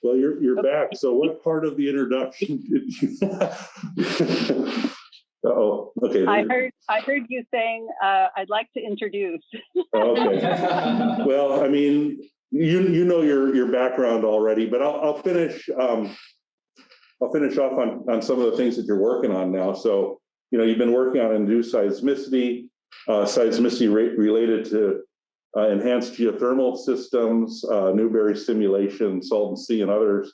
Well, you're back. So what part of the introduction did you? Uh-oh. Okay. I heard you saying I'd like to introduce. Okay. Well, I mean, you know your background already, but I'll finish. I'll finish off on some of the things that you're working on now. So, you know, you've been working on induced seismicity, related to enhanced geothermal systems, Newberry simulation, Salton Sea, and others.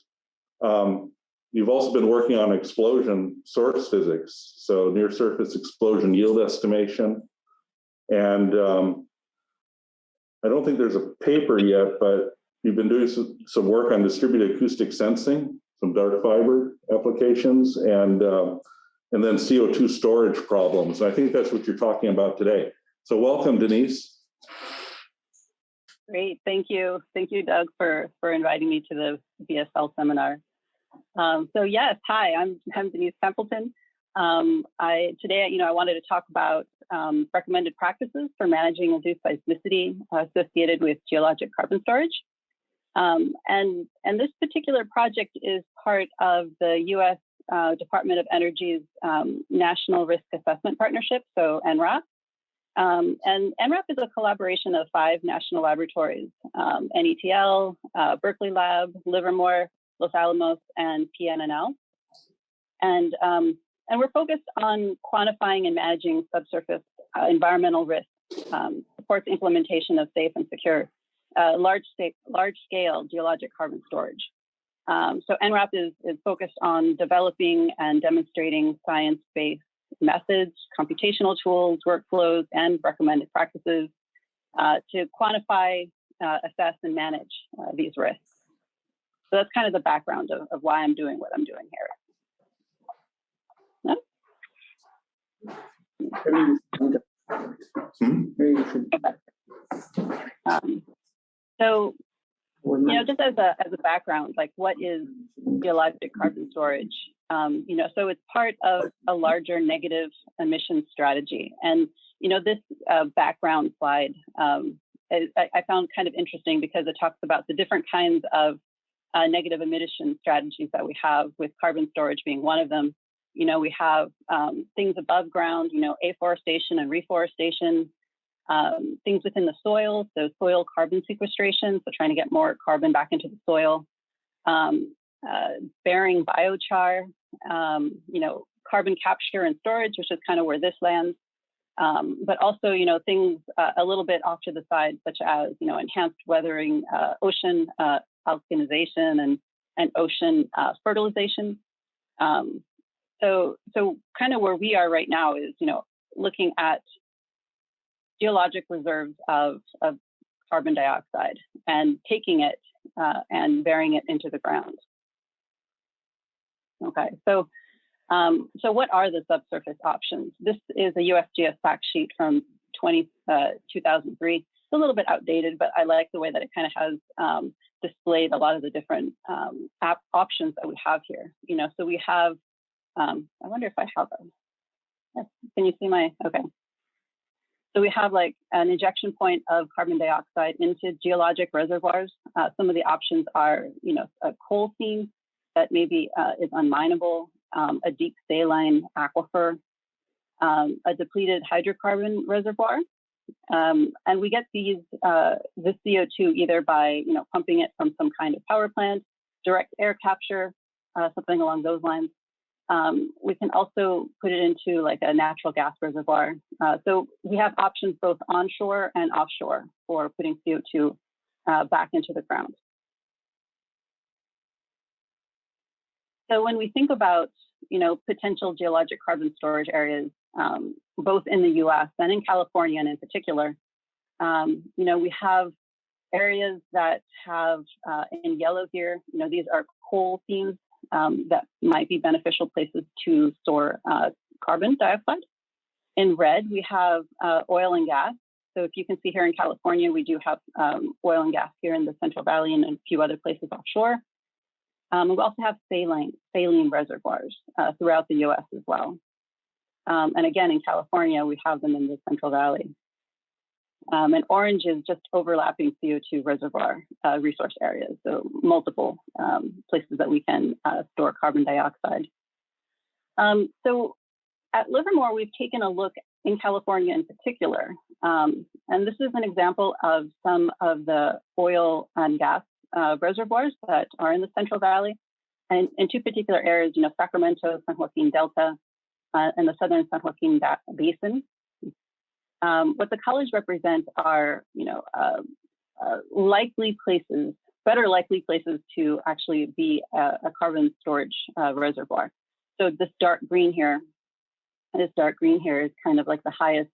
You've also been working on explosion source physics, so near surface explosion yield estimation. And I don't think there's a paper yet, but you've been doing some work on distributed acoustic sensing, some dark fiber applications, and then CO2 storage problems. And I think that's what you're talking about today. So welcome, Dennise. Great, thank you. Thank you, Doug, for inviting me to the BSL Seminar. So yes, hi, I'm Dennise Templeton. Today, I wanted to talk about recommended practices for managing induced seismicity associated with geologic carbon storage. And this particular project is part of the U.S. Department of Energy's National Risk Assessment Partnership, so NRAP. And NRAP is a collaboration of 5 national laboratories, NETL, Berkeley Lab, Livermore, Los Alamos, and PNNL. And we're focused on quantifying and managing subsurface environmental risk, supports implementation of safe and secure large-scale geologic carbon storage. So NRAP is focused on developing and demonstrating science-based methods, computational tools, workflows, and recommended practices to quantify, assess, and manage these risks. So that's kind of the background of why I'm doing what I'm doing here. So, just as a background, like what is geologic carbon storage? So it's part of a larger negative emission strategy. And, this background slide I found kind of interesting because it talks about the different kinds of negative emission strategies that we have, with carbon storage being one of them. We have things above ground, afforestation and reforestation, things within the soil, so soil carbon sequestration, so trying to get more carbon back into the soil, bearing biochar, carbon capture and storage, which is kind of where this lands, but also, things a little bit off to the side, such as, enhanced weathering, ocean alkalinization and ocean fertilization. So kind of where we are right now is, looking at geologic reserves of carbon dioxide and taking it and burying it into the ground. Okay, so what are the subsurface options? This is a USGS fact sheet from 2003. It's a little bit outdated, but I like the way that it kind of has displayed a lot of the different options that we have here. So we have, I wonder if I have them. Yes. Can you see my, okay. So we have like an injection point of carbon dioxide into geologic reservoirs. Some of the options are, a coal seam that maybe is unminable, a deep saline aquifer, a depleted hydrocarbon reservoir. And we get this CO2 either by, pumping it from some kind of power plant, direct air capture, something along those lines. We can also put it into like a natural gas reservoir. So we have options both onshore and offshore for putting CO2 back into the ground. So when we think about, potential geologic carbon storage areas, both in the US and in California and in particular, we have areas that have, in yellow here, these are coal seams that might be beneficial places to store carbon dioxide. In red, we have oil and gas. So if you can see here in California, we do have oil and gas here in the Central Valley and a few other places offshore. We also have saline reservoirs throughout the US as well. And again, in California, we have them in the Central Valley. And orange is just overlapping CO2 reservoir resource areas, so multiple places that we can store carbon dioxide. So at Livermore, we've taken a look in California in particular, and this is an example of some of the oil and gas reservoirs that are in the Central Valley, and in two particular areas, Sacramento, San Joaquin Delta, and the Southern San Joaquin Basin. What the colors represent are, likely places, better likely places to actually be a carbon storage reservoir. So this dark green here is kind of like the highest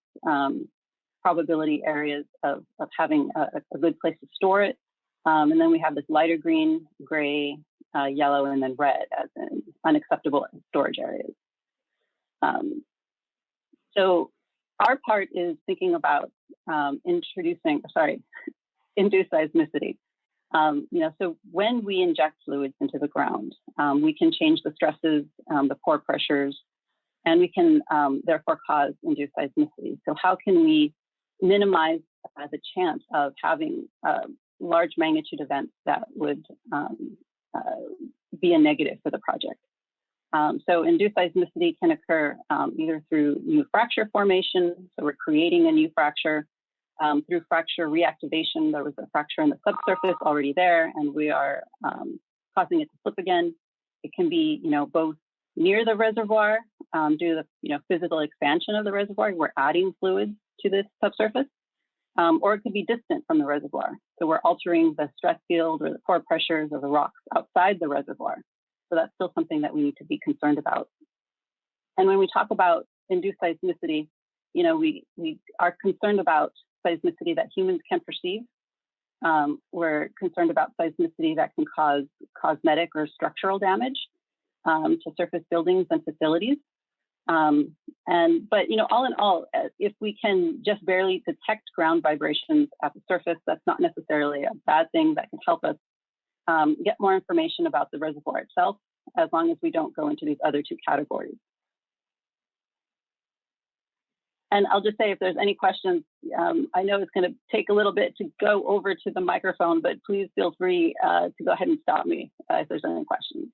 probability areas of having a good place to store it. And then we have this lighter green, gray, yellow, and then red as in unacceptable storage areas. So our part is thinking about induced seismicity. So when we inject fluids into the ground, we can change the stresses, the pore pressures, and we can therefore cause induced seismicity. So how can we minimize the chance of having large magnitude events that would be a negative for the project? So induced seismicity can occur either through new fracture formation, so we're creating a new fracture, through fracture reactivation. There was a fracture in the subsurface already there, and we are causing it to slip again. It can be, both near the reservoir due to the physical expansion of the reservoir. We're adding fluids to this subsurface, or it could be distant from the reservoir. So we're altering the stress field or the pore pressures of the rocks outside the reservoir. So that's still something that we need to be concerned about. And when we talk about induced seismicity, we are concerned about seismicity that humans can perceive. We're concerned about seismicity that can cause cosmetic or structural damage to surface buildings and facilities. But all in all, if we can just barely detect ground vibrations at the surface, that's not necessarily a bad thing. That can help us get more information about the reservoir itself, as long as we don't go into these other two categories. And I'll just say, if there's any questions, I know it's going to take a little bit to go over to the microphone, but please feel free to go ahead and stop me if there's any questions.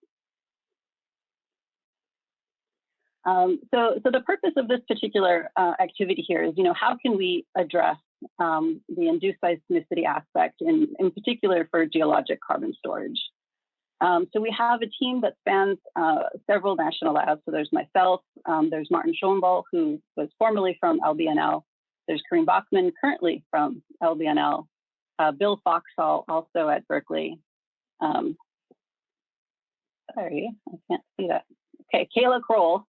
So the purpose of this particular activity here is, how can we address the induced seismicity aspect, in particular for geologic carbon storage? So we have a team that spans several national labs. So there's myself, there's Martin Schoenball, who was formerly from LBNL. There's Kareem Bachman, currently from LBNL. Bill Foxhall, also at Berkeley. Sorry, I can't see that. Okay, Kayla Kroll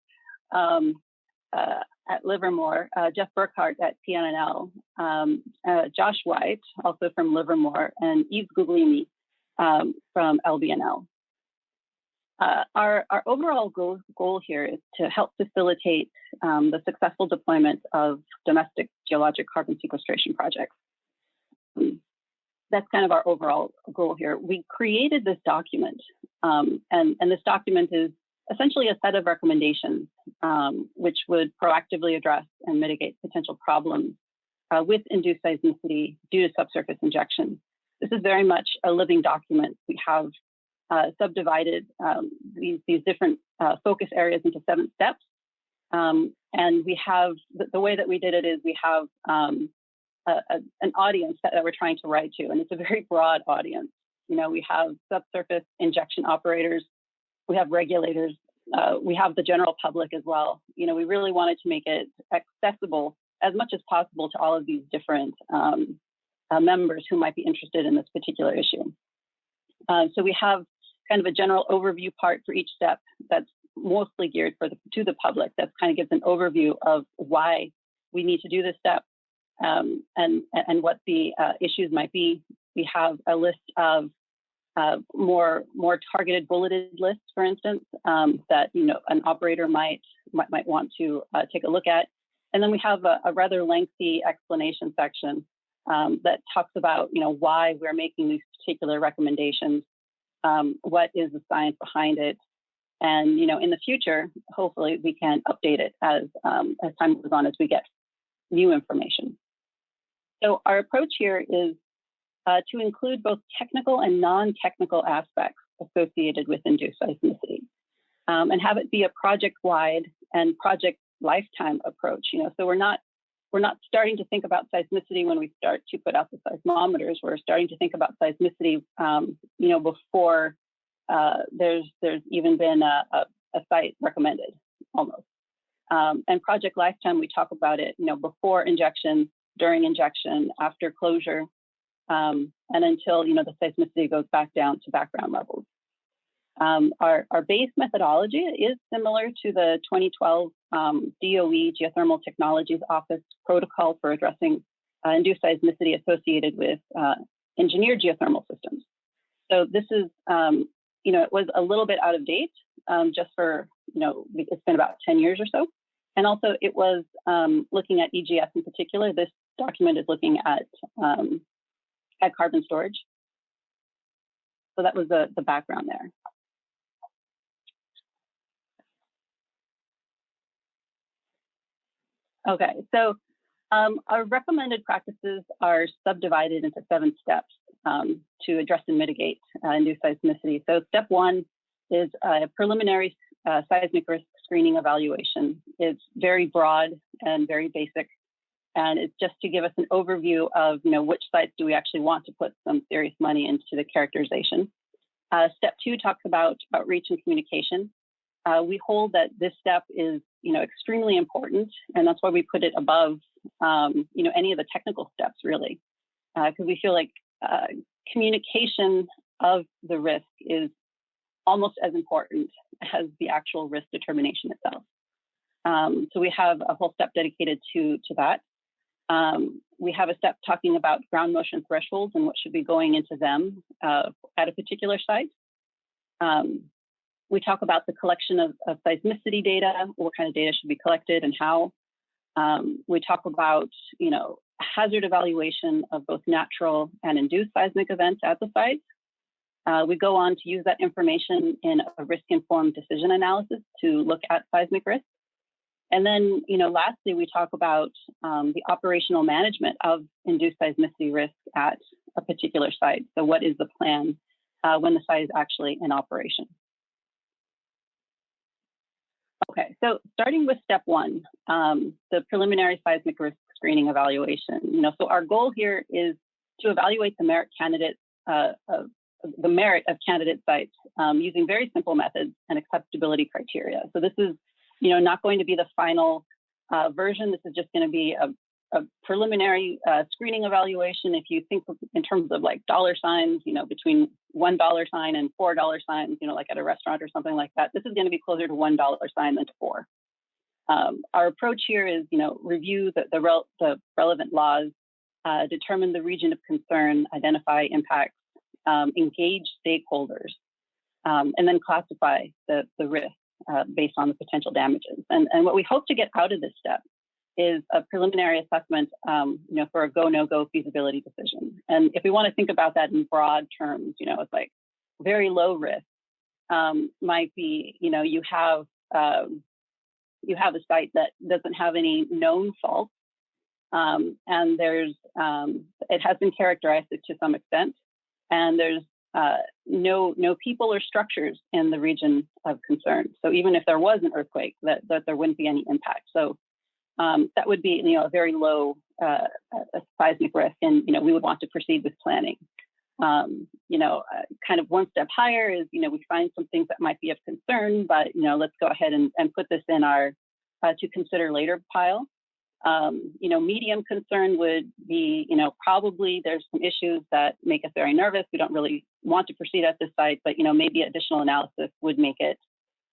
at Livermore, Jeff Burkhart at PNNL, Josh White, also from Livermore, and Yves Guglielmi from LBNL. Our overall goal here is to help facilitate the successful deployment of domestic geologic carbon sequestration projects. That's kind of our overall goal here. We created this document, and this document is essentially a set of recommendations which would proactively address and mitigate potential problems with induced seismicity due to subsurface injection. This is very much a living document. We have subdivided these different focus areas into 7 steps. And we have, the way that we did it is we have an audience that we're trying to write to, and it's a very broad audience. We have subsurface injection operators, we have regulators, we have the general public as well. We really wanted to make it accessible as much as possible to all of these different members who might be interested in this particular issue. So we have kind of a general overview part for each step that's mostly geared to the public. That kind of gives an overview of why we need to do this step and what the issues might be. We have a list of more targeted bulleted lists, for instance, that an operator might want to take a look at. And then we have a rather lengthy explanation section that talks about why we're making these particular recommendations, what is the science behind it, and in the future, hopefully we can update it as time goes on, as we get new information. So our approach here is to include both technical and non-technical aspects associated with induced seismicity, and have it be a project-wide and project lifetime approach. So we're not starting to think about seismicity when we start to put out the seismometers. We're starting to think about seismicity, before there's even been a site recommended, almost. And project lifetime, we talk about it, before injection, during injection, after closure, and until the seismicity goes back down to background levels. Our base methodology is similar to the 2012 DOE Geothermal Technologies Office protocol for addressing induced seismicity associated with engineered geothermal systems. So this is, it was a little bit out of date, just for, it's been about 10 years or so. And also it was looking at EGS in particular. This document is looking at carbon storage. So that was the background there. Okay, so our recommended practices are subdivided into 7 steps to address and mitigate induced seismicity. So step 1 is a preliminary seismic risk screening evaluation. It's very broad and very basic, and it's just to give us an overview of which sites do we actually want to put some serious money into the characterization. Step 2 talks about outreach and communication. We hold that this step is extremely important, and that's why we put it above any of the technical steps, really, because we feel like communication of the risk is almost as important as the actual risk determination itself. So we have a whole step dedicated to that. We have a step talking about ground motion thresholds and what should be going into them at a particular site. We talk about the collection of seismicity data, what kind of data should be collected and how. We talk about, hazard evaluation of both natural and induced seismic events at the site. We go on to use that information in a risk-informed decision analysis to look at seismic risk. And then, lastly, we talk about the operational management of induced seismicity risk at a particular site. So what is the plan when the site is actually in operation? Okay, so starting with step 1, the preliminary seismic risk screening evaluation. So our goal here is to evaluate the merit of candidate sites using very simple methods and acceptability criteria. So this is, not going to be the final version. This is just going to be a preliminary screening evaluation. If you think in terms of like dollar signs, between $1 sign and $4 signs, like at a restaurant or something like that, this is going to be closer to $1 sign than to 4. Our approach here is, review the relevant laws, determine the region of concern, identify impacts, engage stakeholders, and then classify the risk based on the potential damages. And what we hope to get out of this step is a preliminary assessment, for a go, no-go feasibility decision. And if we want to think about that in broad terms, it's like very low risk might be, you have a site that doesn't have any known faults, and there's it has been characterized to some extent, and there's no people or structures in the region of concern. So even if there was an earthquake, that there wouldn't be any impact. So that would be, a very low seismic risk, and we would want to proceed with planning. Kind of one step higher is, we find some things that might be of concern, but let's go ahead and put this in our to consider later pile. Medium concern would be, probably there's some issues that make us very nervous. We don't really want to proceed at this site, but maybe additional analysis would make it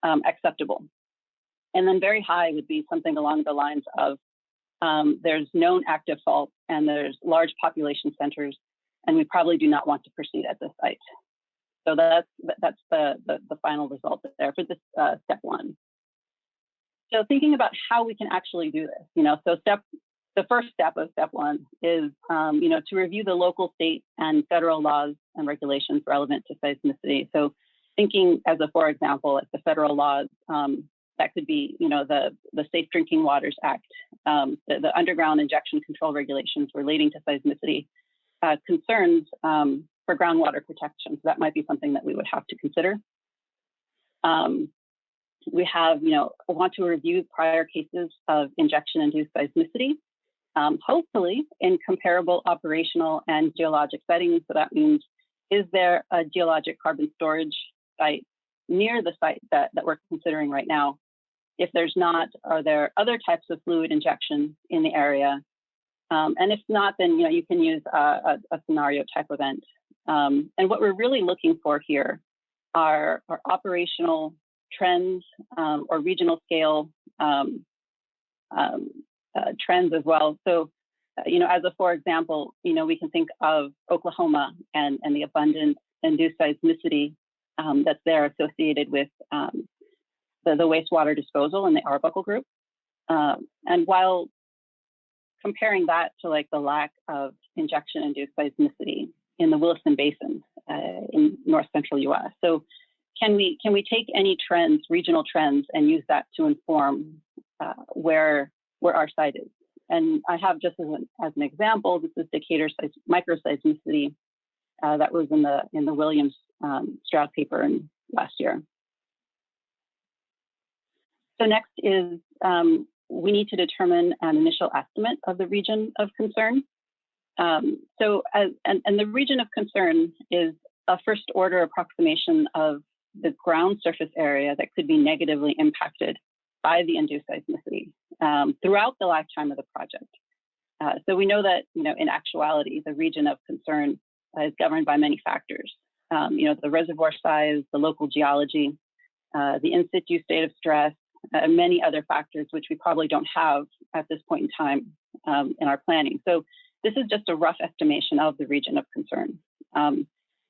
acceptable. And then very high would be something along the lines of there's known active faults and there's large population centers, and we probably do not want to proceed at this site. So that's the final result there for this step 1. So thinking about how we can actually do this, so the first step of step 1 is, to review the local, state, and federal laws and regulations relevant to seismicity. So thinking for example, like the federal laws, that could be, the Safe Drinking Waters Act, the underground injection control regulations relating to seismicity concerns for groundwater protection. So that might be something that we would have to consider. We have, want to review prior cases of injection-induced seismicity, hopefully in comparable operational and geologic settings. So that means, is there a geologic carbon storage site near the site that we're considering right now? If there's not, are there other types of fluid injection in the area? And if not, then you can use a scenario type event. And what we're really looking for here are operational trends or regional scale trends as well. So, as a for example, we can think of Oklahoma and the abundant induced seismicity that's there associated with the wastewater disposal in the Arbuckle group. And while comparing that to like the lack of injection-induced seismicity in the Williston Basin in north central US. So can we take any trends, regional trends, and use that to inform where our site is? And I have just as an example, this is Decatur microseismicity that was in the Williams Stroud paper last year. So next is we need to determine an initial estimate of the region of concern. And the region of concern is a first order approximation of the ground surface area that could be negatively impacted by the induced seismicity throughout the lifetime of the project. So we know that, in actuality, the region of concern is governed by many factors. The reservoir size, the local geology, the in situ state of stress, many other factors, which we probably don't have at this point in time in our planning. So this is just a rough estimation of the region of concern.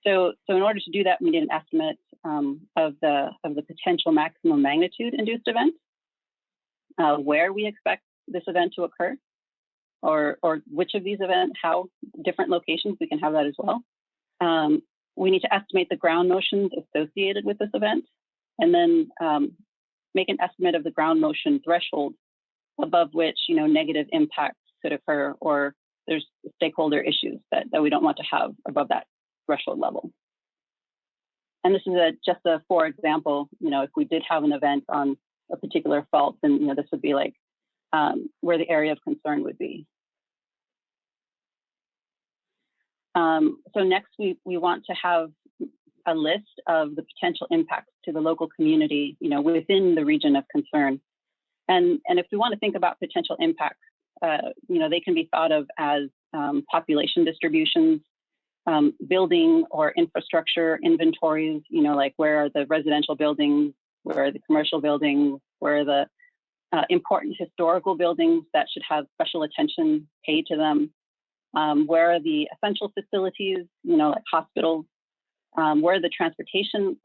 So in order to do that, we need an estimate of the potential maximum magnitude induced event, where we expect this event to occur, or which of these events, how different locations, we can have that as well. We need to estimate the ground motions associated with this event, and then make an estimate of the ground motion threshold above which negative impacts could occur, or there's stakeholder issues that we don't want to have above that threshold level. And this is just a for example. If we did have an event on a particular fault, then this would be like where the area of concern would be. So next, we want to have a list of the potential impacts to the local community, within the region of concern. And if we want to think about potential impacts, they can be thought of as population distributions, building or infrastructure inventories, like where are the residential buildings, where are the commercial buildings, where are the important historical buildings that should have special attention paid to them, where are the essential facilities, like hospitals, where are the transportation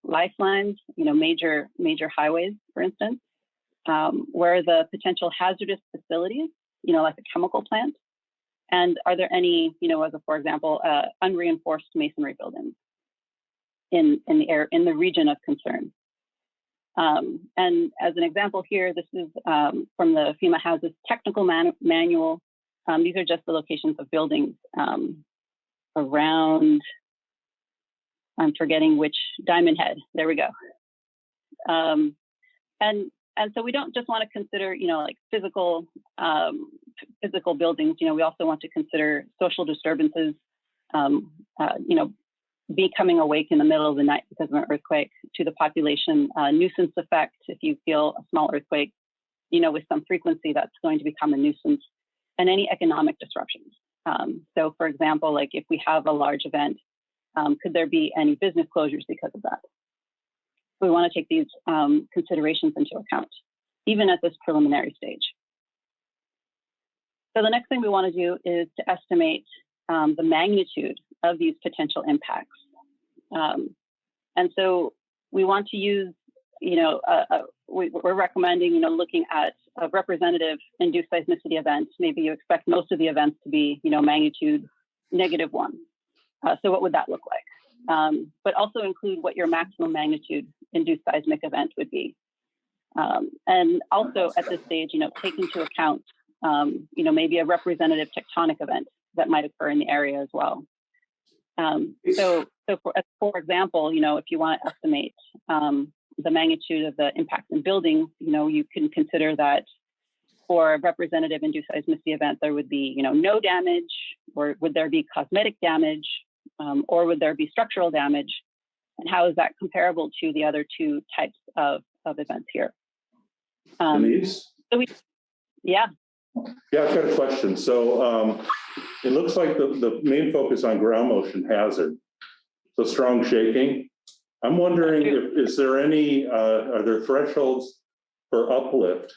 lifelines, major highways, for instance, where are the potential hazardous facilities, like a chemical plant, and are there any, as a for example, unreinforced masonry buildings in the region of concern. And as an example here, this is from the FEMA Houses Technical Manual. These are just the locations of buildings around, I'm forgetting which, Diamond Head, there we go. And so we don't just want to consider, like physical buildings, we also want to consider social disturbances, becoming awake in the middle of the night because of an earthquake, to the population, nuisance effect, if you feel a small earthquake, with some frequency, that's going to become a nuisance, and any economic disruptions. So for example, like if we have a large event, could there be any business closures because of that? We want to take these considerations into account, even at this preliminary stage. So the next thing we want to do is to estimate the magnitude of these potential impacts. And so we want to use, we're recommending, looking at a representative induced seismicity event. Maybe you expect most of the events to be, magnitude -1. So what would that look like? But also include what your maximum magnitude induced seismic event would be. And also at this stage, take into account, maybe a representative tectonic event that might occur in the area as well. So for example, if you want to estimate the magnitude of the impact in buildings, you can consider that for a representative induced seismicity event, there would be, no damage, or would there be cosmetic damage, or would there be structural damage? And how is that comparable to the other two types of events here? Dennise? Yeah. Yeah, I've got a question. So it looks like the main focus on ground motion hazard, so strong shaking. I'm wondering is there any, are there thresholds for uplift?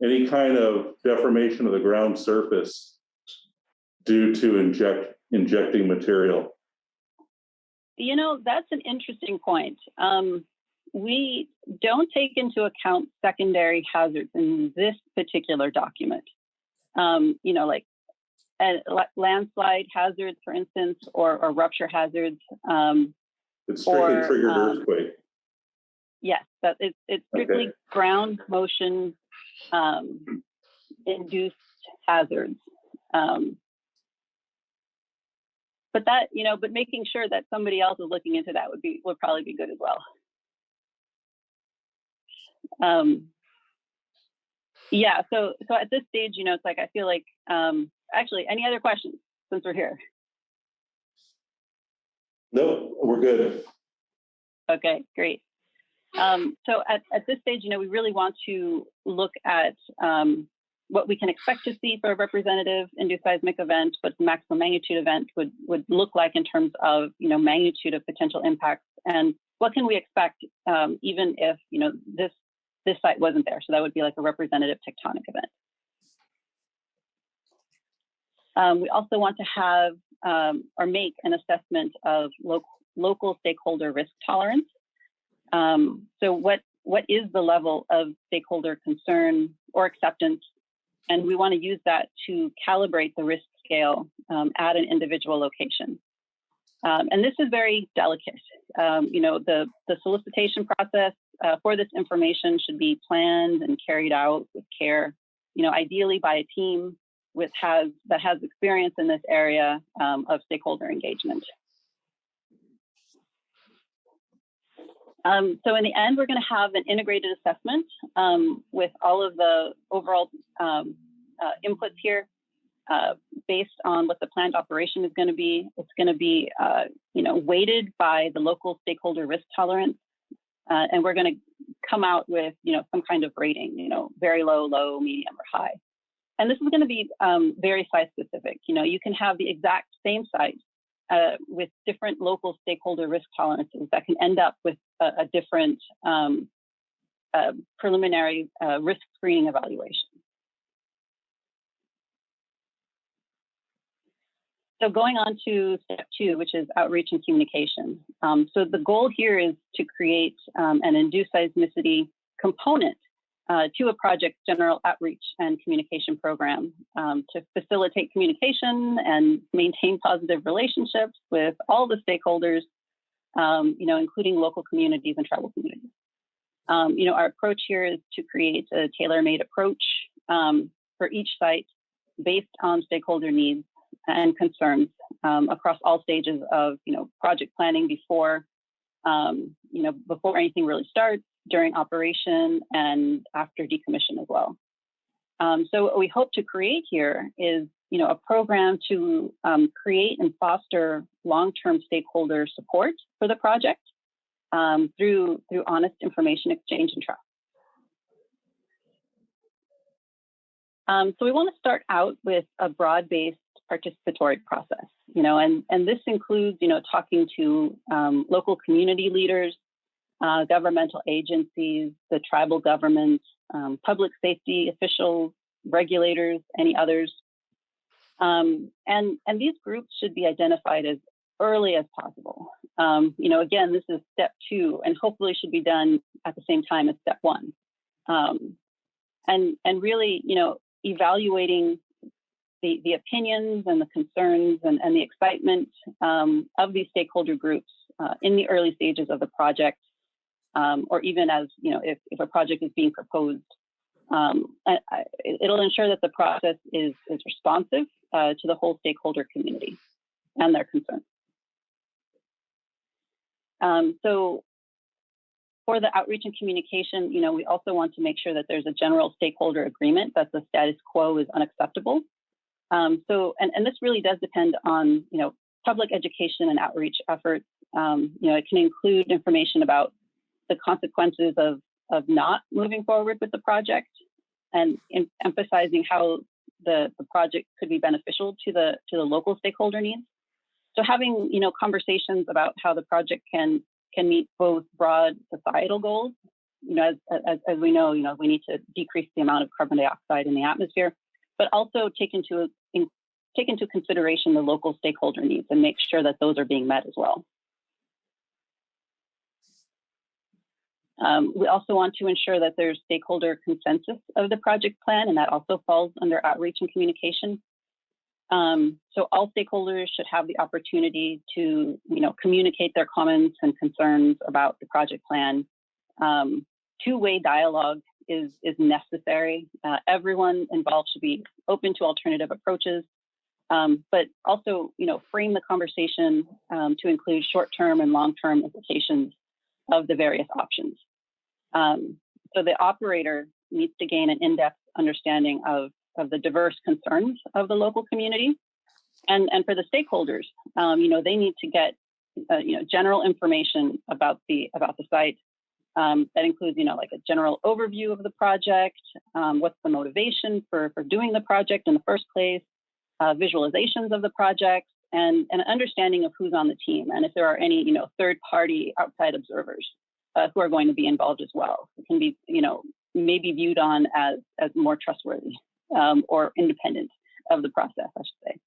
Any kind of deformation of the ground surface due to injecting material? That's an interesting point. We don't take into account secondary hazards in this particular document. Like landslide hazards, for instance, or rupture hazards. It's strictly triggered earthquake. Yes, it's strictly ground motion induced hazards. But that, but making sure that somebody else is looking into that would probably be good as well. Yeah, so at this stage, it's like, I feel like, actually, any other questions since we're here? No, we're good. Okay, great. So at this stage, we really want to look at what we can expect to see for a representative induced seismic event, what the maximum magnitude event would look like in terms of, magnitude of potential impacts, and what can we expect even if, this site wasn't there. So that would be like a representative tectonic event. We also want to have or make an assessment of local stakeholder risk tolerance. So what is the level of stakeholder concern or acceptance? And we want to use that to calibrate the risk scale at an individual location. And this is very delicate. The solicitation process for this information should be planned and carried out with care, ideally by a team that has experience in this area of stakeholder engagement. So in the end, we're going to have an integrated assessment with all of the overall inputs here based on what the planned operation is going to be. It's going to be, weighted by the local stakeholder risk tolerance. And we're going to come out with, some kind of rating, very low, low, medium, or high. And this is going to be very site specific. You can have the exact same site with different local stakeholder risk tolerances that can end up with a different preliminary risk screening evaluation. So going on to step 2, which is outreach and communication. So the goal here is to create an induced seismicity component to a project's general outreach and communication program to facilitate communication and maintain positive relationships with all the stakeholders, including local communities and tribal communities. Our approach here is to create a tailor-made approach for each site based on stakeholder needs and concerns across all stages of, project planning before anything really starts, during operation, and after decommission as well. So what we hope to create here is, a program to create and foster long-term stakeholder support for the project through honest information exchange and trust. So we want to start out with a broad-based participatory process, and this includes, talking to local community leaders, governmental agencies, the tribal government, public safety officials, regulators, any others. And these groups should be identified as early as possible. Again, this is step 2, and hopefully should be done at the same time as step 1. And really, evaluating the opinions and the concerns and the excitement of these stakeholder groups in the early stages of the project, or even as, if a project is being proposed. It'll ensure that the process is responsive to the whole stakeholder community and their concerns. So for the outreach and communication, we also want to make sure that there's a general stakeholder agreement that the status quo is unacceptable. And this really does depend on, public education and outreach efforts. It can include information about the consequences of not moving forward with the project, and emphasizing how the project could be beneficial to the local stakeholder needs. So having conversations about how the project can meet both broad societal goals, as we know, we need to decrease the amount of carbon dioxide in the atmosphere, but also take into consideration the local stakeholder needs and make sure that those are being met as well. We also want to ensure that there's stakeholder consensus of the project plan, and that also falls under outreach and communication. So all stakeholders should have the opportunity to, communicate their comments and concerns about the project plan. Two-way dialogue is necessary. Everyone involved should be open to alternative approaches, but also, frame the conversation to include short-term and long-term implications of the various options. So the operator needs to gain an in-depth understanding of the diverse concerns of the local community. And for the stakeholders, they need to get, general information about the site. That includes, like a general overview of the project, what's the motivation for doing the project in the first place, visualizations of the project, and an understanding of who's on the team, and if there are any, third-party outside observers who are going to be involved as well. It can be, maybe viewed on as more trustworthy or independent of the process, I should say.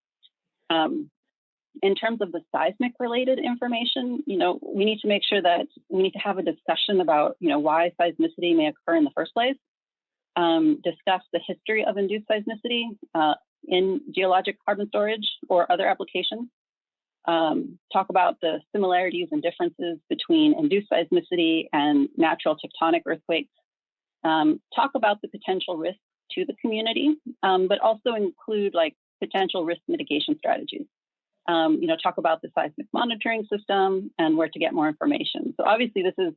In terms of the seismic-related information, we need to make sure that we need to have a discussion about, why seismicity may occur in the first place. Discuss the history of induced seismicity in geologic carbon storage or other applications. Talk about the similarities and differences between induced seismicity and natural tectonic earthquakes. Talk about the potential risks to the community, but also include potential risk mitigation strategies. Talk about the seismic monitoring system and where to get more information. So obviously this is,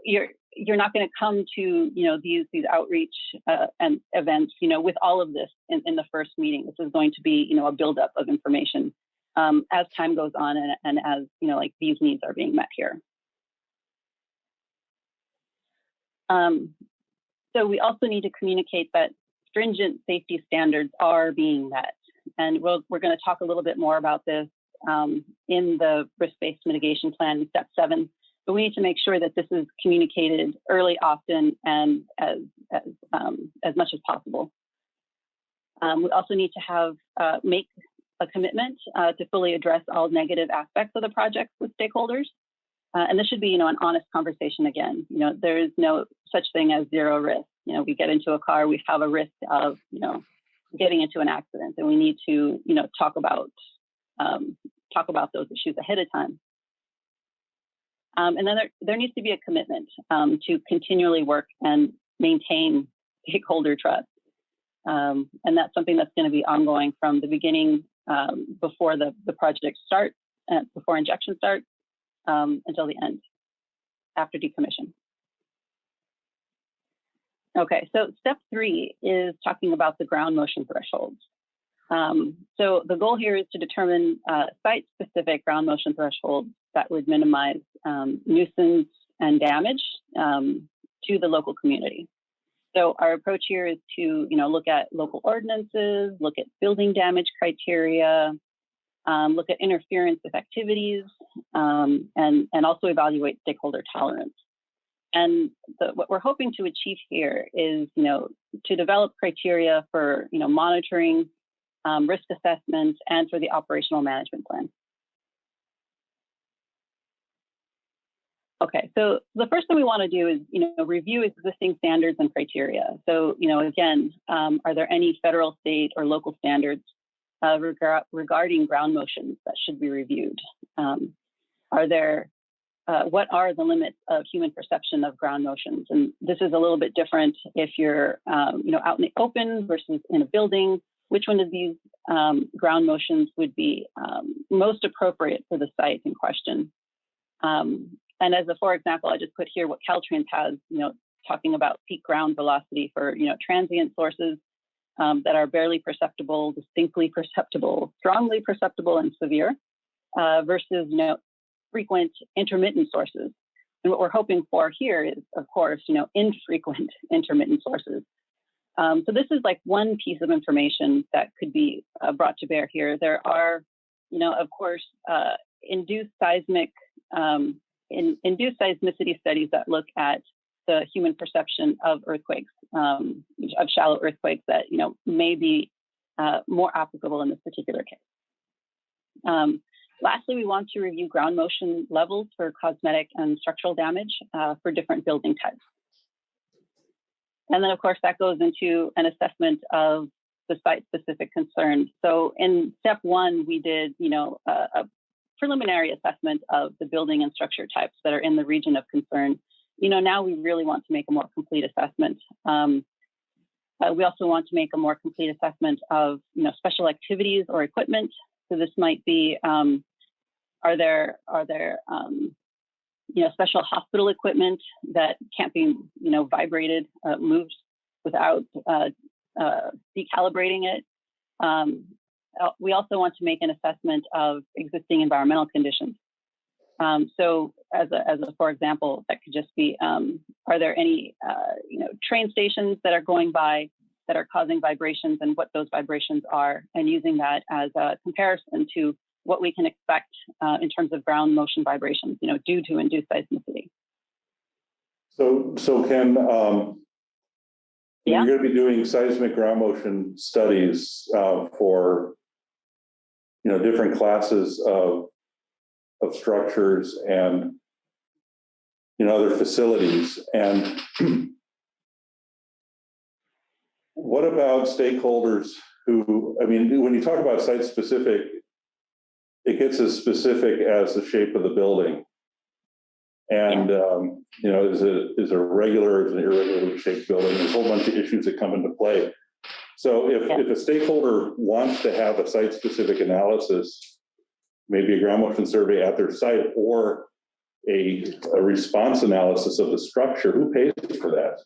you're not going to come to, these outreach and events, with all of this in the first meeting. This is going to be, a buildup of information as time goes on and as, these needs are being met here. So we also need to communicate that stringent safety standards are being met. And we're going to talk a little bit more about this in the risk-based mitigation plan, step 7. But we need to make sure that this is communicated early, often, and as much as possible. We also need to have make a commitment to fully address all negative aspects of the project with stakeholders. And this should be, an honest conversation again. There is no such thing as zero risk. We get into a car, we have a risk of, getting into an accident, and we need to, talk about those issues ahead of time. And then there needs to be a commitment to continually work and maintain stakeholder trust. And that's something that's going to be ongoing from the beginning, before the project starts, before injection starts, until the end, after decommission. Okay, so step 3 is talking about the ground motion thresholds. So the goal here is to determine site-specific ground motion thresholds that would minimize nuisance and damage to the local community. So our approach here is to, look at local ordinances, look at building damage criteria, look at interference with activities, and also evaluate stakeholder tolerance. And what we're hoping to achieve here is, to develop criteria for, monitoring, risk assessments, and for the operational management plan. Okay, so the first thing we want to do is, review existing standards and criteria. So, again, are there any federal, state, or local standards regarding ground motions that should be reviewed? Are there what are the limits of human perception of ground motions? And this is a little bit different if you're, out in the open versus in a building. Which one of these ground motions would be most appropriate for the site in question? And as a for example, I just put here what Caltrans has, talking about peak ground velocity for, transient sources that are barely perceptible, distinctly perceptible, strongly perceptible, and severe, versus, frequent intermittent sources. And what we're hoping for here is, of course, infrequent intermittent sources. So this is like one piece of information that could be brought to bear here. There are, of course, induced seismicity studies that look at the human perception of earthquakes, of shallow earthquakes that, may be more applicable in this particular case. Lastly, we want to review ground motion levels for cosmetic and structural damage for different building types. And then, of course, that goes into an assessment of the site-specific concerns. So in step one, we did, a preliminary assessment of the building and structure types that are in the region of concern. Now we really want to make a more complete assessment. We also want to make a more complete assessment of, special activities or equipment. So this might be, are there special hospital equipment that can't be, vibrated, moved without decalibrating it. We also want to make an assessment of existing environmental conditions. So as a for example, that could just be, are there any, train stations that are going by that are causing vibrations and what those vibrations are, and using that as a comparison to what we can expect in terms of ground motion vibrations, due to induced seismicity. So Ken, you're going to be doing seismic ground motion studies for, different classes of structures and, other facilities. And what about stakeholders who, when you talk about site specific, it gets as specific as the shape of the building. And, is it a regular, is it an irregularly shaped building? There's a whole bunch of issues that come into play. So if a stakeholder wants to have a site-specific analysis, maybe a ground motion survey at their site or a response analysis of the structure, who pays for that?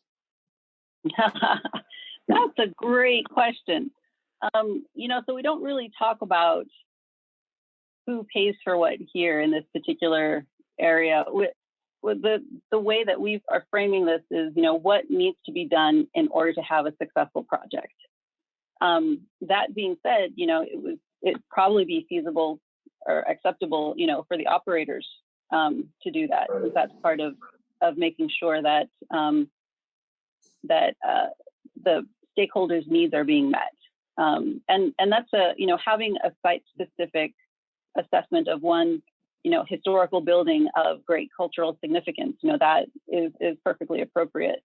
That's a great question. So we don't really talk about who pays for what here in this particular area. With the way that we are framing this is, what needs to be done in order to have a successful project. That being said, it'd probably be feasible or acceptable, for the operators to do that. Right. That's part of making sure that the stakeholders' needs are being met. And that's having a site-specific assessment of one, historical building of great cultural significance, that is perfectly appropriate.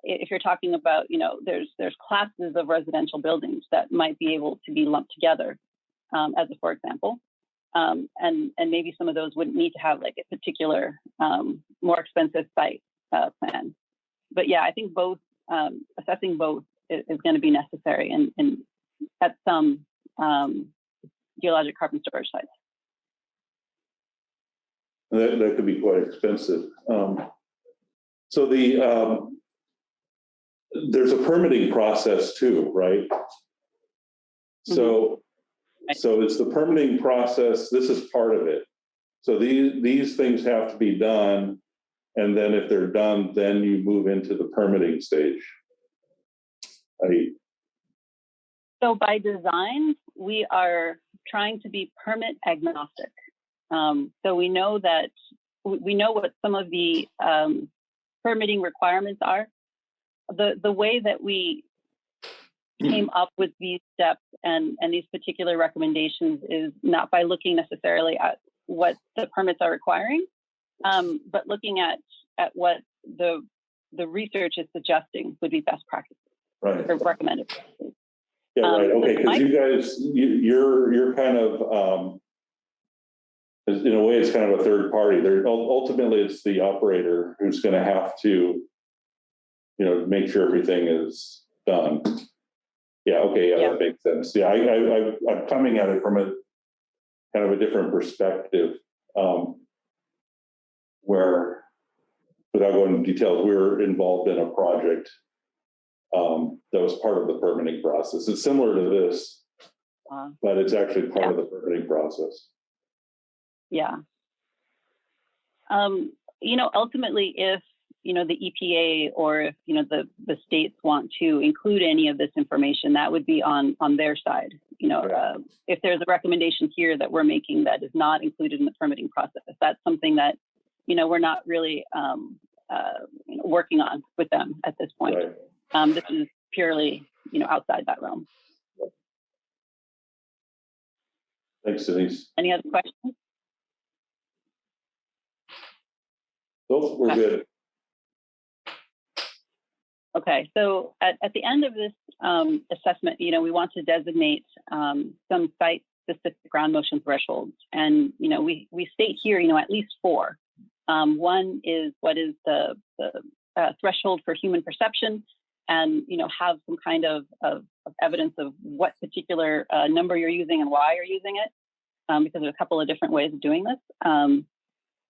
If you're talking about, there's classes of residential buildings that might be able to be lumped together, as a for example, and maybe some of those wouldn't need to have like a particular more expensive site plan. But yeah, I think both assessing both is going to be necessary and at some geologic carbon storage sites. That could be quite expensive. So there's a permitting process too, right? So it's the permitting process. This is part of it. So these things have to be done, and then if they're done, then you move into the permitting stage. So by design, we are trying to be permit agnostic. So we know what some of the permitting requirements are. The way that we came up with these steps and these particular recommendations is not by looking necessarily at what the permits are requiring, but looking at what the research is suggesting would be best practices, right, or recommended practices. Yeah, right. Okay, because you guys, you're kind of in a way, it's kind of a third party. Ultimately, it's the operator who's going to have to, make sure everything is done. Yeah. Okay. Yeah, that makes sense. Yeah, I'm coming at it from a kind of a different perspective, where, without going into details, we were involved in a project that was part of the permitting process. It's similar to this, but it's actually part of the permitting process. Yeah. Ultimately, if the EPA or if the states want to include any of this information, that would be on their side. If there's a recommendation here that we're making that is not included in the permitting process, that's something that we're not really working on with them at this point. Right. This is purely outside that realm. Thanks, Dennise. Any other questions? Nope, we're good. Okay, so at the end of this assessment, we want to designate some site-specific ground motion thresholds, and we state here, at least 4. One is what is the threshold for human perception, and have some kind of evidence of what particular number you're using and why you're using it, because there's a couple of different ways of doing this.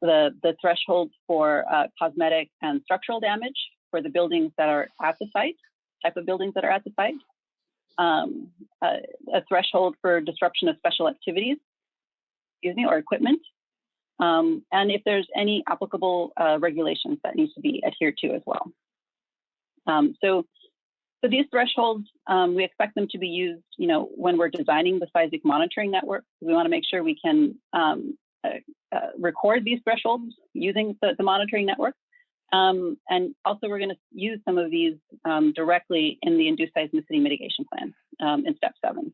The thresholds for cosmetic and structural damage for the buildings that are at the site, type of buildings that are at the site. A threshold for disruption of special activities, or equipment. And if there's any applicable regulations that needs to be adhered to as well. So these thresholds, we expect them to be used, when we're designing the seismic monitoring network. We want to make sure we can record these thresholds using the monitoring network. And also we're going to use some of these directly in the induced seismicity mitigation plan in step 7.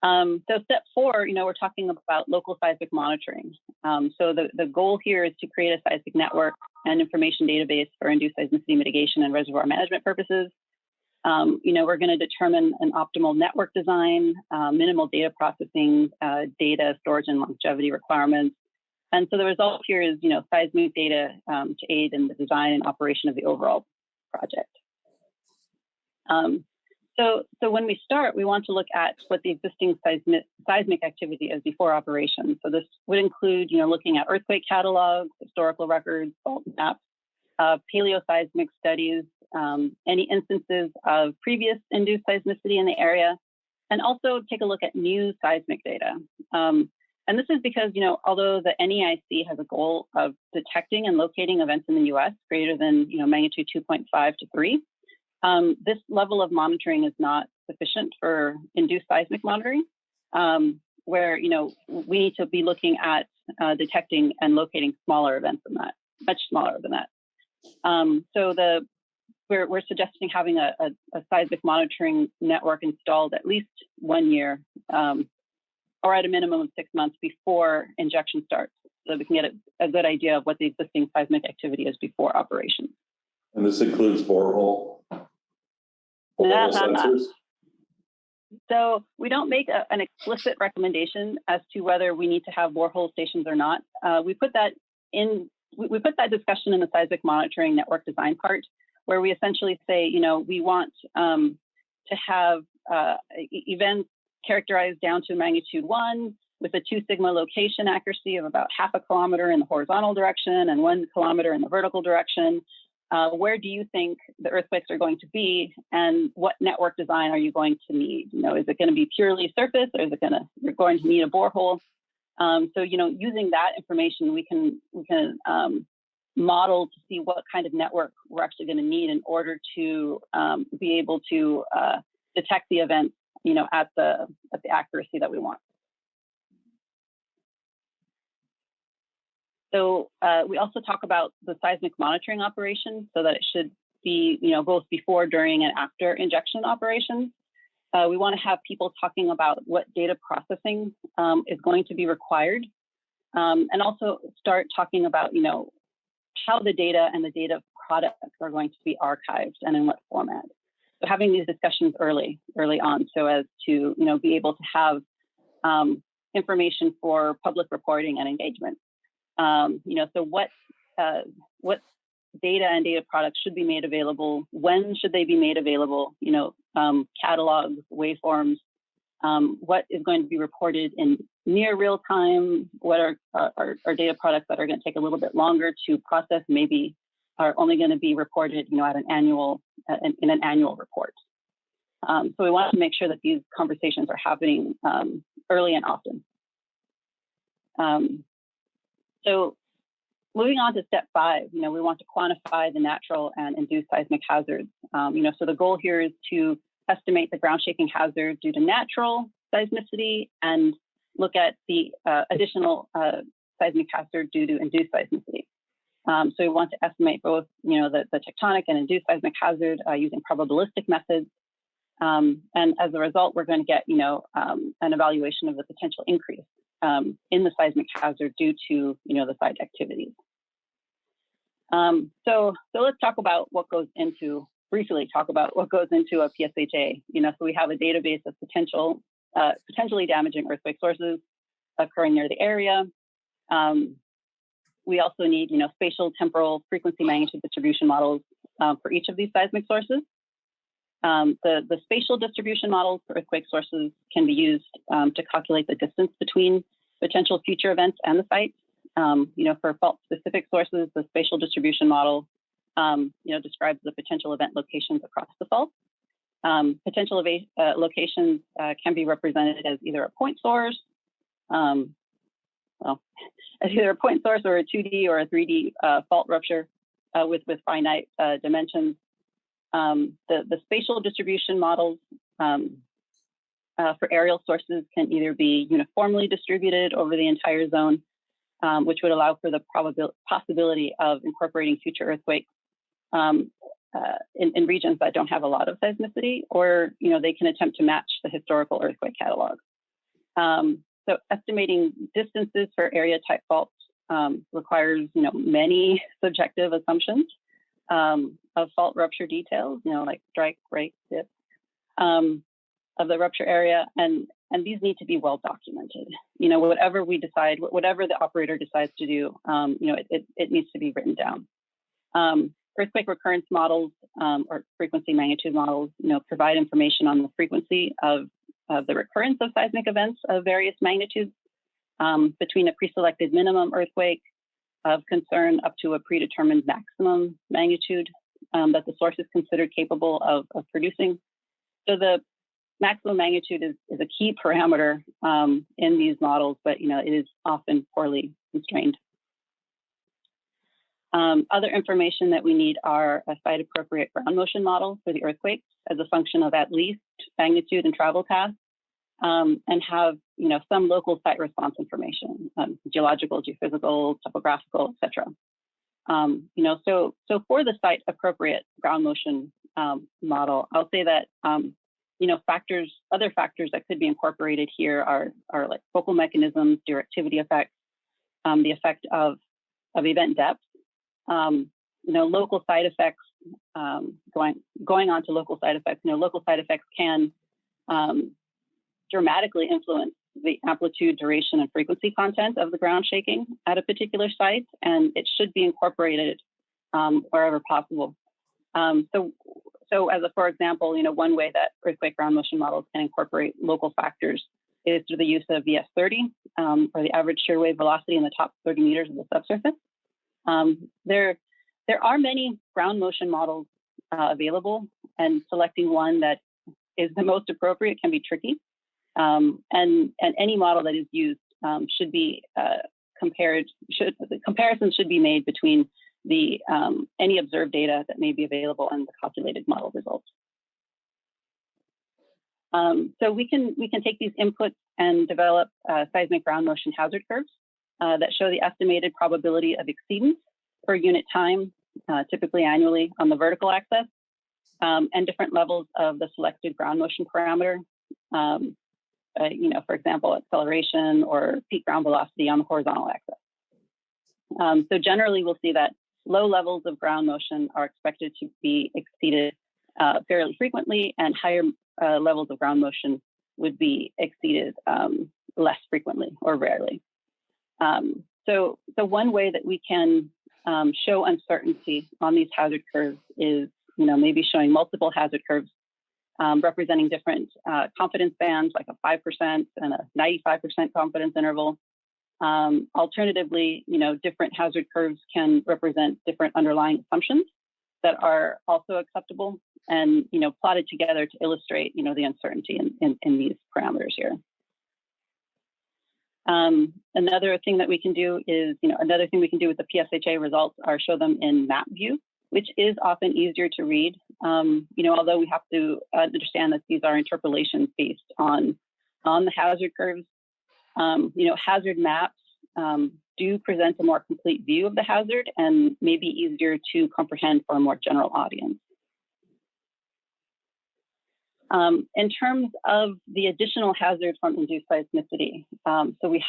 So step 4, we're talking about local seismic monitoring. So the goal here is to create a seismic network and information database for induced seismicity mitigation and reservoir management purposes. We're going to determine an optimal network design, minimal data processing, data storage and longevity requirements. And so the result here is, seismic data to aid in the design and operation of the overall project. So when we start, we want to look at what the existing seismic activity is before operation. So this would include, looking at earthquake catalogs, historical records, fault maps, paleoseismic studies, any instances of previous induced seismicity in the area, and also take a look at new seismic data. And this is because, although the NEIC has a goal of detecting and locating events in the U.S. greater than, magnitude 2.5 to 3, this level of monitoring is not sufficient for induced seismic monitoring, where, we need to be looking at detecting and locating smaller events than that, much smaller than that. So we're suggesting having a seismic monitoring network installed at least 1 year, or at a minimum of 6 months before injection starts, so that we can get a good idea of what the existing seismic activity is before operation. And this includes borehole sensors? So we don't make an explicit recommendation as to whether we need to have borehole stations or not. We put that discussion in the seismic monitoring network design part, where we essentially say, we want to have events characterized down to magnitude 1 with a 2 sigma location accuracy of about 0.5 kilometer in the horizontal direction and 1 kilometer in the vertical direction. Where do you think the earthquakes are going to be, and what network design are you going to need? Is it going to be purely surface, or is it you're going to need a borehole? So using that information, we can model to see what kind of network we're actually going to need in order to be able to detect the events, at the accuracy that we want. So we also talk about the seismic monitoring operation, so that it should be, both before, during, and after injection operations. We want to have people talking about what data processing is going to be required, and also start talking about, how the data and the data products are going to be archived and in what format. So having these discussions early on, so as to, be able to have information for public reporting and engagement. So what data and data products should be made available? When should they be made available? Catalogs, waveforms. What is going to be reported in near real time? What are data products that are going to take a little bit longer to process? Maybe are only going to be reported, at an annual in an annual report. So we want to make sure that these conversations are happening early and often. So moving on to step 5, we want to quantify the natural and induced seismic hazards. So the goal here is to estimate the ground shaking hazard due to natural seismicity and look at the additional seismic hazard due to induced seismicity. So we want to estimate both, the tectonic and induced seismic hazard using probabilistic methods. And as a result, we're going to get, an evaluation of the potential increase in the seismic hazard due to, the site activities. So let's talk about what goes into, briefly talk about what goes into a PSHA. So we have a database of potentially damaging earthquake sources occurring near the area. We also need, spatial, temporal, frequency, magnitude distribution models for each of these seismic sources. The spatial distribution models for earthquake sources can be used to calculate the distance between potential future events and the site. For fault-specific sources, the spatial distribution model, describes the potential event locations across the fault. Potential locations can be represented as either a point source, as either a point source or a 2D or a 3D fault rupture with finite dimensions. The spatial distribution models for aerial sources can either be uniformly distributed over the entire zone, which would allow for the possibility of incorporating future earthquakes in regions that don't have a lot of seismicity, or they can attempt to match the historical earthquake catalog. So estimating distances for area type faults requires many subjective assumptions of fault rupture details, like strike, break, dip of the rupture area, and these need to be well documented. Whatever we decide, whatever the operator decides to do, it needs to be written down. Earthquake recurrence models or frequency magnitude models, provide information on the frequency of the recurrence of seismic events of various magnitudes between a pre-selected minimum earthquake of concern up to a predetermined maximum magnitude that the source is considered capable of producing. So the maximum magnitude is a key parameter in these models, but it is often poorly constrained. Other information that we need are a site-appropriate ground motion model for the earthquake as a function of at least magnitude and travel path, and have some local site response information, geological, geophysical, topographical, etc. So for the site-appropriate ground motion model, I'll say that other factors that could be incorporated here are like focal mechanisms, directivity effects, the effect of event depth. Local side effects, going on to local side effects, local side effects can dramatically influence the amplitude, duration, and frequency content of the ground shaking at a particular site, and it should be incorporated wherever possible. So for example, one way that earthquake ground motion models can incorporate local factors is through the use of VS30, or the average shear wave velocity in the top 30 meters of the subsurface. There are many ground motion models available, and selecting one that is the most appropriate can be tricky. And any model that is used should be compared. Comparisons should be made between the any observed data that may be available and the calculated model results. So we can take these inputs and develop seismic ground motion hazard curves that show the estimated probability of exceedance per unit time, typically annually on the vertical axis, and different levels of the selected ground motion parameter. For example, acceleration or peak ground velocity on the horizontal axis. So generally, we'll see that low levels of ground motion are expected to be exceeded fairly frequently, and higher levels of ground motion would be exceeded less frequently or rarely. So one way that we can show uncertainty on these hazard curves is, maybe showing multiple hazard curves representing different confidence bands, like a 5% and a 95% confidence interval. Alternatively, different hazard curves can represent different underlying assumptions that are also acceptable and, plotted together to illustrate, the uncertainty in these parameters here. Another thing that we can do is, another thing we can do with the PSHA results are show them in map view, which is often easier to read, although we have to understand that these are interpolations based on the hazard curves. Hazard maps do present a more complete view of the hazard and may be easier to comprehend for a more general audience. In terms of the additional hazard from induced seismicity, so we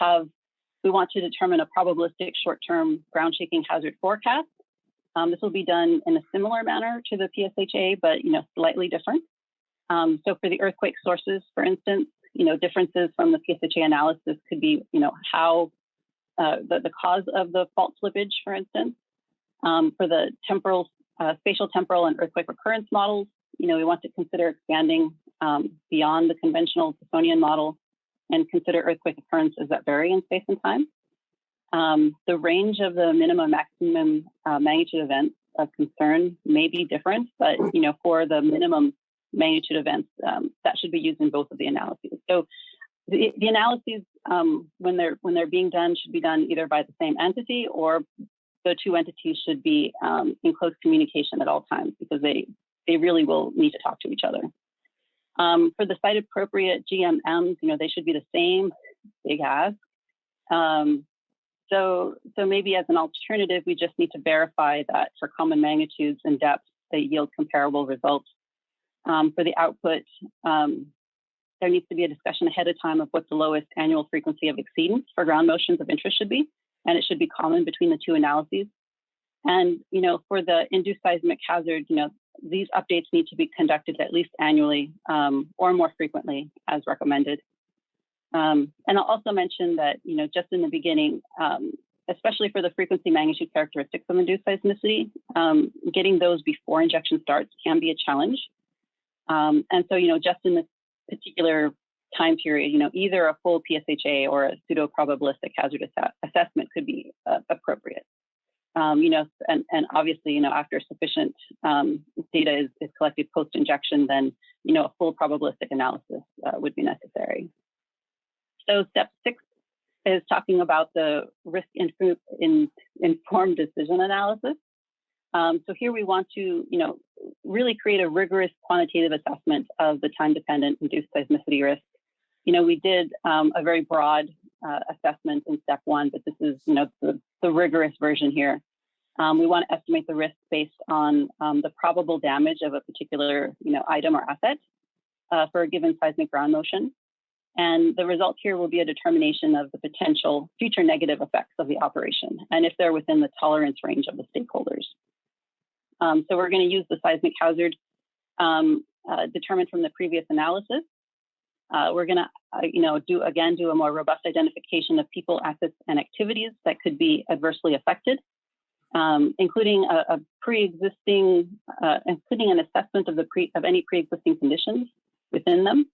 want to determine a probabilistic short-term ground shaking hazard forecast. This will be done in a similar manner to the PSHA, but slightly different. So for the earthquake sources, for instance, differences from the PSHA analysis could be, how the cause of the fault slippage, for instance. For the spatial temporal and earthquake recurrence models, we want to consider expanding beyond the conventional Tissonian model and consider earthquake occurrences that vary in space and time. The range of the minimum maximum magnitude events of concern may be different, but for the minimum magnitude events, that should be used in both of the analyses. So the analyses, when they're being done, should be done either by the same entity, or the two entities should be in close communication at all times, because they really will need to talk to each other. For the site appropriate GMMs, they should be the same. Big ask. So maybe as an alternative, we just need to verify that for common magnitudes and depths, they yield comparable results. For the output, there needs to be a discussion ahead of time of what the lowest annual frequency of exceedance for ground motions of interest should be, and it should be common between the two analyses. And for the induced seismic hazard, these updates need to be conducted at least annually or more frequently as recommended. And I'll also mention that, just in the beginning, especially for the frequency magnitude characteristics of induced seismicity, getting those before injection starts can be a challenge. And so, just in this particular time period, either a full PSHA or a pseudo probabilistic hazard assessment could be appropriate. And obviously, after sufficient data is collected post-injection, then, a full probabilistic analysis would be necessary. So step 6 is talking about the risk-informed decision analysis. So here we want to, really create a rigorous quantitative assessment of the time-dependent induced seismicity risk. We did a very broad assessment in step 1, but this is, the rigorous version here. We want to estimate the risk based on the probable damage of a particular, item or asset for a given seismic ground motion. And the result here will be a determination of the potential future negative effects of the operation, and if they're within the tolerance range of the stakeholders. So we're going to use the seismic hazard determined from the previous analysis. We're going to, do a more robust identification of people, assets, and activities that could be adversely affected, including including an assessment of any pre-existing conditions within them.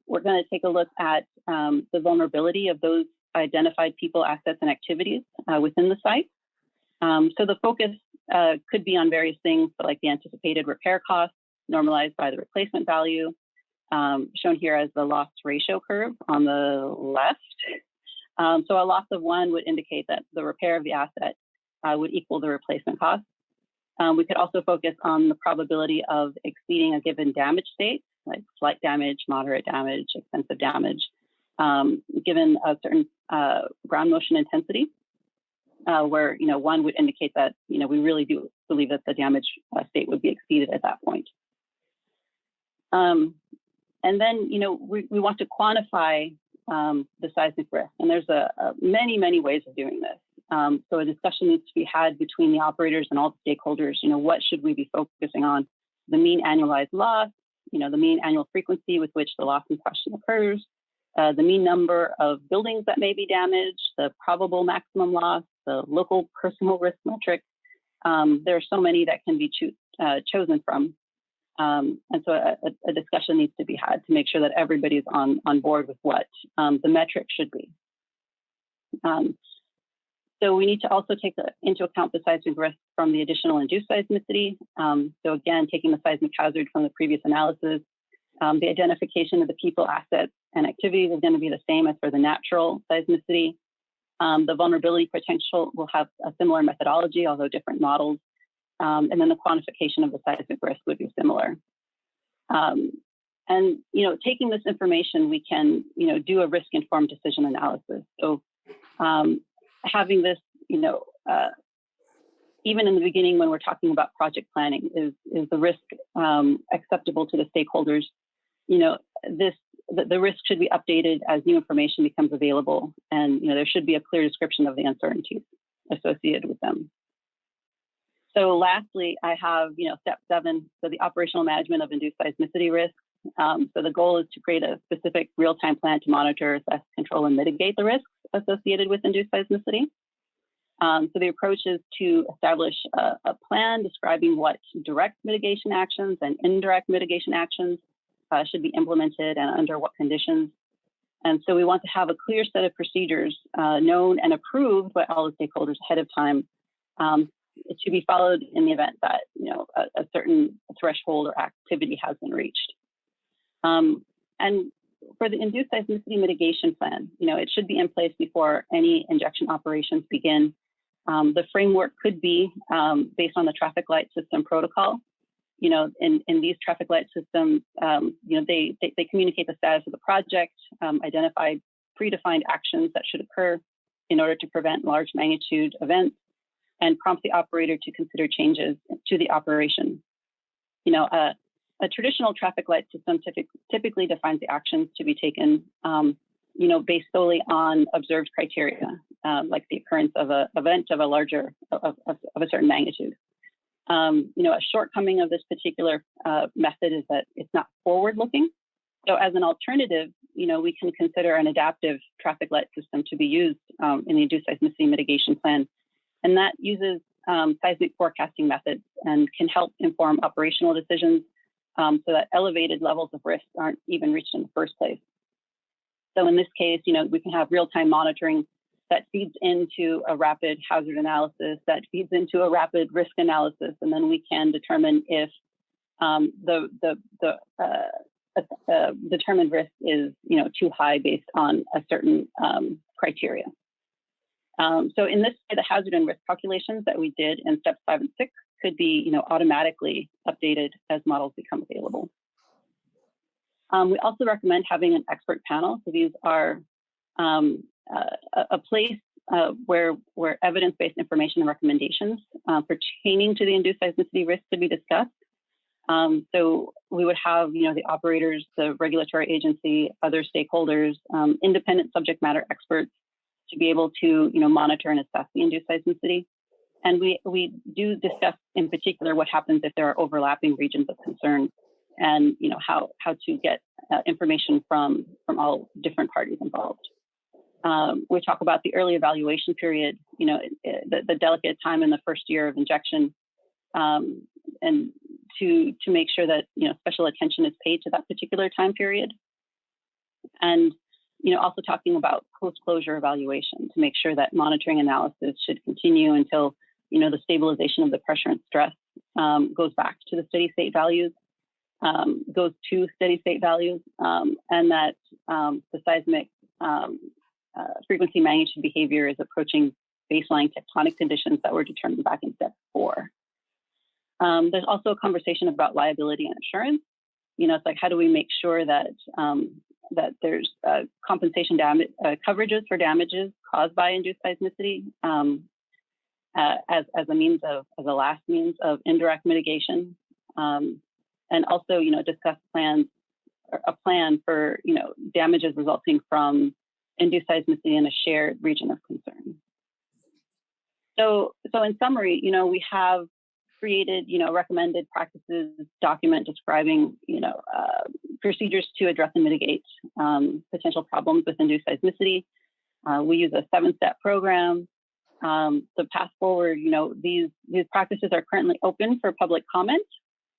We're going to take a look at the vulnerability of those identified people, assets, and activities within the site. So the focus could be on various things, like the anticipated repair costs normalized by the replacement value, shown here as the loss ratio curve on the left. So a loss of 1 would indicate that the repair of the asset would equal the replacement cost. We could also focus on the probability of exceeding a given damage state, like slight damage, moderate damage, extensive damage, given a certain ground motion intensity, where 1 would indicate that we really do believe that the damage state would be exceeded at that point. And then we want to quantify the seismic risk, and there's many ways of doing this. So a discussion needs to be had between the operators and all the stakeholders. What should we be focusing on? The mean annualized loss, the mean annual frequency with which the loss in question occurs, the mean number of buildings that may be damaged, the probable maximum loss, the local personal risk metric. There are so many that can be chosen from. And so a discussion needs to be had to make sure that everybody's on board with what the metric should be. So we need to also take into account the seismic risk from the additional induced seismicity. So again, taking the seismic hazard from the previous analysis, the identification of the people, assets, and activities is going to be the same as for the natural seismicity. The vulnerability potential will have a similar methodology, although different models. And then the quantification of the seismic risk would be similar. And taking this information, we can do a risk-informed decision analysis. So having this, even in the beginning when we're talking about project planning, is the risk acceptable to the stakeholders? The risk should be updated as new information becomes available, and there should be a clear description of the uncertainties associated with them. So lastly, I have step 7, so the operational management of induced seismicity risk. So the goal is to create a specific real-time plan to monitor, assess, control, and mitigate the risks associated with induced seismicity. So the approach is to establish a plan describing what direct mitigation actions and indirect mitigation actions should be implemented and under what conditions. And so we want to have a clear set of procedures known and approved by all the stakeholders ahead of time to be followed in the event that a certain threshold or activity has been reached. And for the induced seismicity mitigation plan, it should be in place before any injection operations begin. The framework could be based on the traffic light system protocol. In these traffic light systems, they communicate the status of the project, identify predefined actions that should occur in order to prevent large magnitude events, and prompt the operator to consider changes to the operation. A traditional traffic light system typically defines the actions to be taken, based solely on observed criteria, like the occurrence of an event of a certain magnitude. A shortcoming of this particular method is that it's not forward-looking. So as an alternative, we can consider an adaptive traffic light system to be used in the induced seismicity mitigation plan. And that uses seismic forecasting methods and can help inform operational decisions so that elevated levels of risk aren't even reached in the first place. So in this case, we can have real-time monitoring that feeds into a rapid hazard analysis, that feeds into a rapid risk analysis, and then we can determine if the determined risk is too high based on a certain criteria. So in this way, the hazard and risk calculations that we did in steps 5 and 6 could be automatically updated as models become available. We also recommend having an expert panel. So these are a place where evidence-based information and recommendations pertaining to the induced seismicity risk to be discussed. So we would have the operators, the regulatory agency, other stakeholders, independent subject matter experts to be able to monitor and assess the induced seismicity. And we do discuss in particular what happens if there are overlapping regions of concern, and how to get information from all different parties involved. We talk about the early evaluation period, the delicate time in the first year of injection, and to make sure that special attention is paid to that particular time period. And also talking about post-closure evaluation to make sure that monitoring analysis should continue until the stabilization of the pressure and stress goes back to the steady state values, goes to steady state values, and that the seismic frequency magnitude behavior is approaching baseline tectonic conditions that were determined back in step 4. There's also a conversation about liability and insurance. It's like, how do we make sure that that there's compensation coverages for damages caused by induced seismicity as a last means of indirect mitigation, and also discuss a plan for damages resulting from induced seismicity in a shared region of concern. So in summary, we have created recommended practices document describing procedures to address and mitigate potential problems with induced seismicity. We use a 7-step program. The path forward, these practices are currently open for public comment.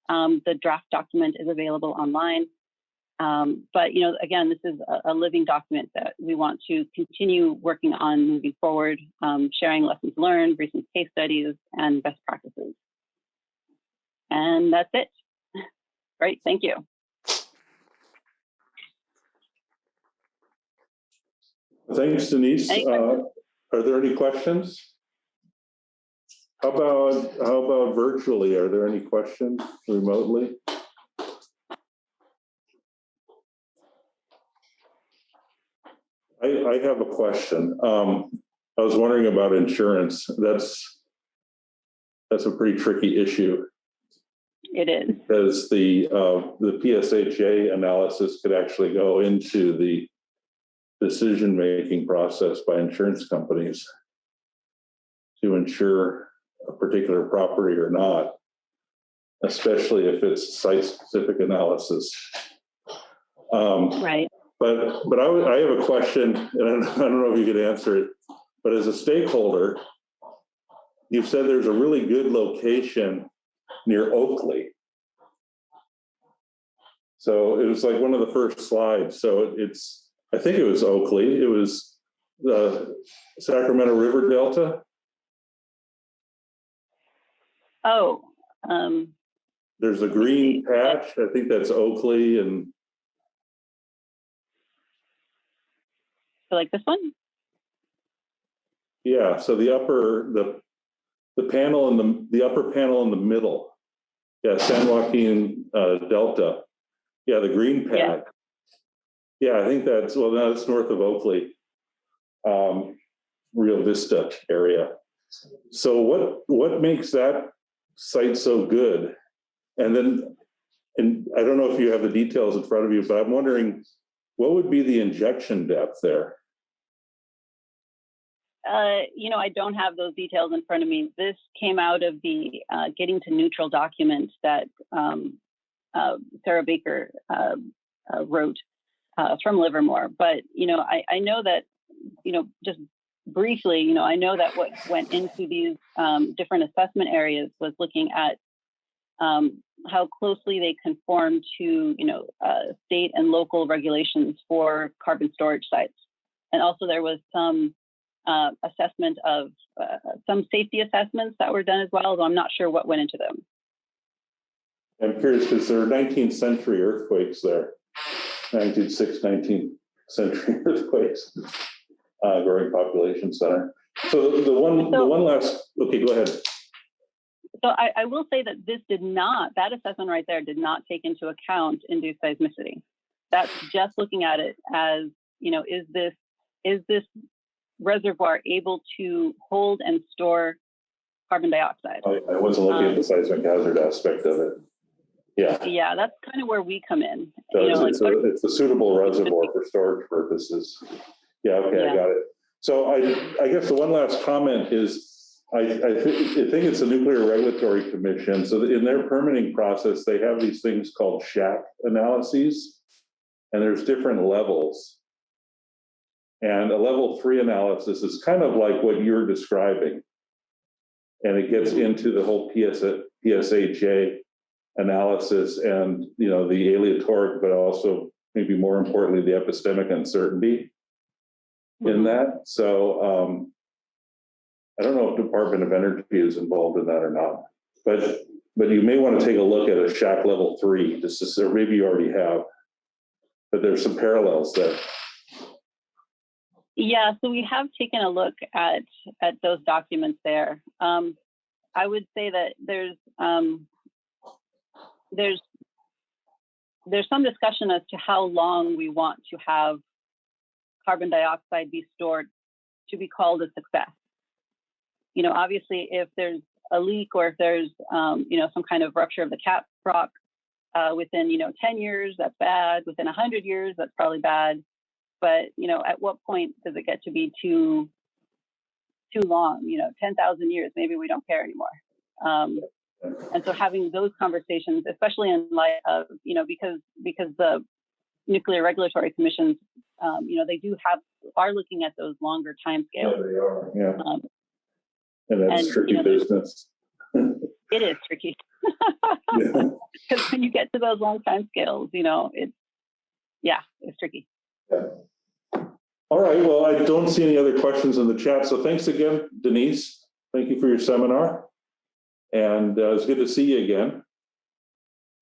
The draft document is available online. But, again, this is a living document that we want to continue working on moving forward, sharing lessons learned, recent case studies, and best practices. And that's it. Great, thank you. Thanks, Dennise. Are there any questions? How about virtually? Are there any questions remotely? I have a question. I was wondering about insurance. That's a pretty tricky issue. It is. Because the PSHA analysis could actually go into the decision-making process by insurance companies to insure a particular property or not, especially if it's site-specific analysis. Right. But I have a question, and I don't know if you could answer it, but as a stakeholder, you've said there's a really good location near Oakley. So it was like one of the first slides. So I think it was Oakley. It was the Sacramento River Delta. Oh. There's a green patch. I think that's Oakley, and So like this one? yeah. So the panel in the upper panel in the middle. Yeah, San Joaquin Delta. Yeah, the green patch. Yeah, I think that's north of Oakley, Rio Vista area. So what makes that site so good? And I don't know if you have the details in front of you, but I'm wondering what would be the injection depth there? I don't have those details in front of me. This came out of the Getting to Neutral document that Sarah Baker wrote from Livermore. But, I know that, just briefly, I know that what went into these different assessment areas was looking at how closely they conform to, state and local regulations for carbon storage sites. And also there was some assessment of some safety assessments that were done as well, though I'm not sure what went into them. I'm curious because there are 19th century earthquakes there, 19th century earthquakes, growing population center. So the one last, okay, go ahead. So I will say that that assessment right there did not take into account induced seismicity. That's just looking at it as, is this reservoir able to hold and store carbon dioxide? I wasn't looking at the seismic hazard aspect of it. Yeah. Yeah, that's kind of where we come in. So it's a suitable reservoir for storage purposes. Yeah, okay, yeah. I got it. So I guess the one last comment is I think it's the Nuclear Regulatory Commission. So in their permitting process, they have these things called SHAC analyses, and there's different levels. And a level 3 analysis is kind of like what you're describing. And it gets into the whole PSHA analysis and, the aleatoric, but also maybe more importantly, the epistemic uncertainty in that. So I don't know if Department of Energy is involved in that or not, but you may want to take a look at a SHAC level 3, or maybe you already have, but there's some parallels there. Yeah, so we have taken a look at those documents there. I would say that there's some discussion as to how long we want to have carbon dioxide be stored to be called a success. Obviously, if there's a leak or if there's some kind of rupture of the cap rock within 10 years, that's bad. Within 100 years, that's probably bad. But at what point does it get to be too long? 10,000 years, maybe we don't care anymore. And so having those conversations, especially in light of, because the nuclear regulatory commissions, they are looking at those longer timescales. Yeah, they are. Yeah. And that's tricky business. It is tricky. Because when you get to those long timescales, it's tricky. Yeah. All right. Well, I don't see any other questions in the chat. So thanks again, Dennise. Thank you for your seminar. And it's good to see you again.